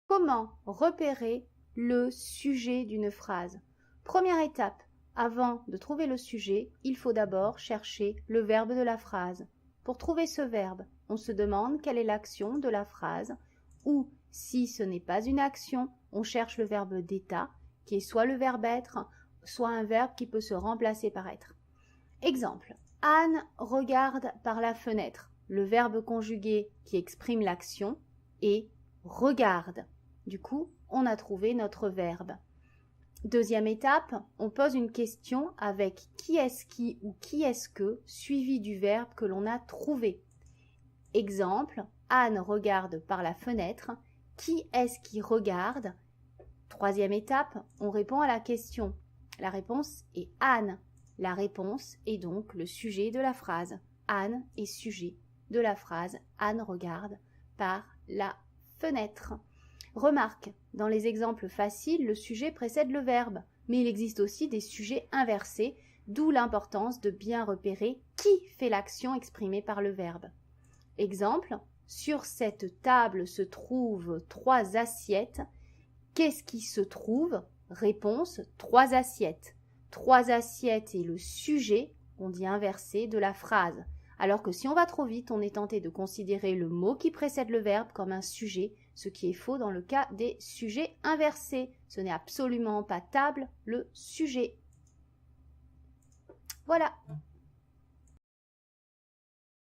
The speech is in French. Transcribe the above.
Comment repérer le sujet d'une phrase? Première étape, avant de trouver le sujet, il faut d'abord chercher le verbe de la phrase. Pour trouver ce verbe, on se demande quelle est l'action de la phrase, ou si ce n'est pas une action, on cherche le verbe d'état, qui est soit le verbe être, soit un verbe qui peut se remplacer par être. Exemple, Anne regarde par la fenêtre. Le verbe conjugué qui exprime l'action est regarde. Du coup, on a trouvé notre verbe. Deuxième étape, on pose une question avec qui est-ce qui ou qui est-ce que suivi du verbe que l'on a trouvé. Exemple, Anne regarde par la fenêtre. Qui est-ce qui regarde? Troisième étape, on répond à la question. La réponse est Anne. La réponse est donc le sujet de la phrase. Anne est sujet de la phrase. Anne regarde par la fenêtre. Remarque, dans les exemples faciles, le sujet précède le verbe, mais il existe aussi des sujets inversés, d'où l'importance de bien repérer qui fait l'action exprimée par le verbe. Exemple, sur cette table se trouvent 3 assiettes. Qu'est-ce qui se trouve? Réponse, 3 assiettes. 3 assiettes est le sujet, on dit inversé, de la phrase. Alors que si on va trop vite, on est tenté de considérer le mot qui précède le verbe comme un sujet, ce qui est faux dans le cas des sujets inversés. Ce n'est absolument pas table, le sujet. Voilà.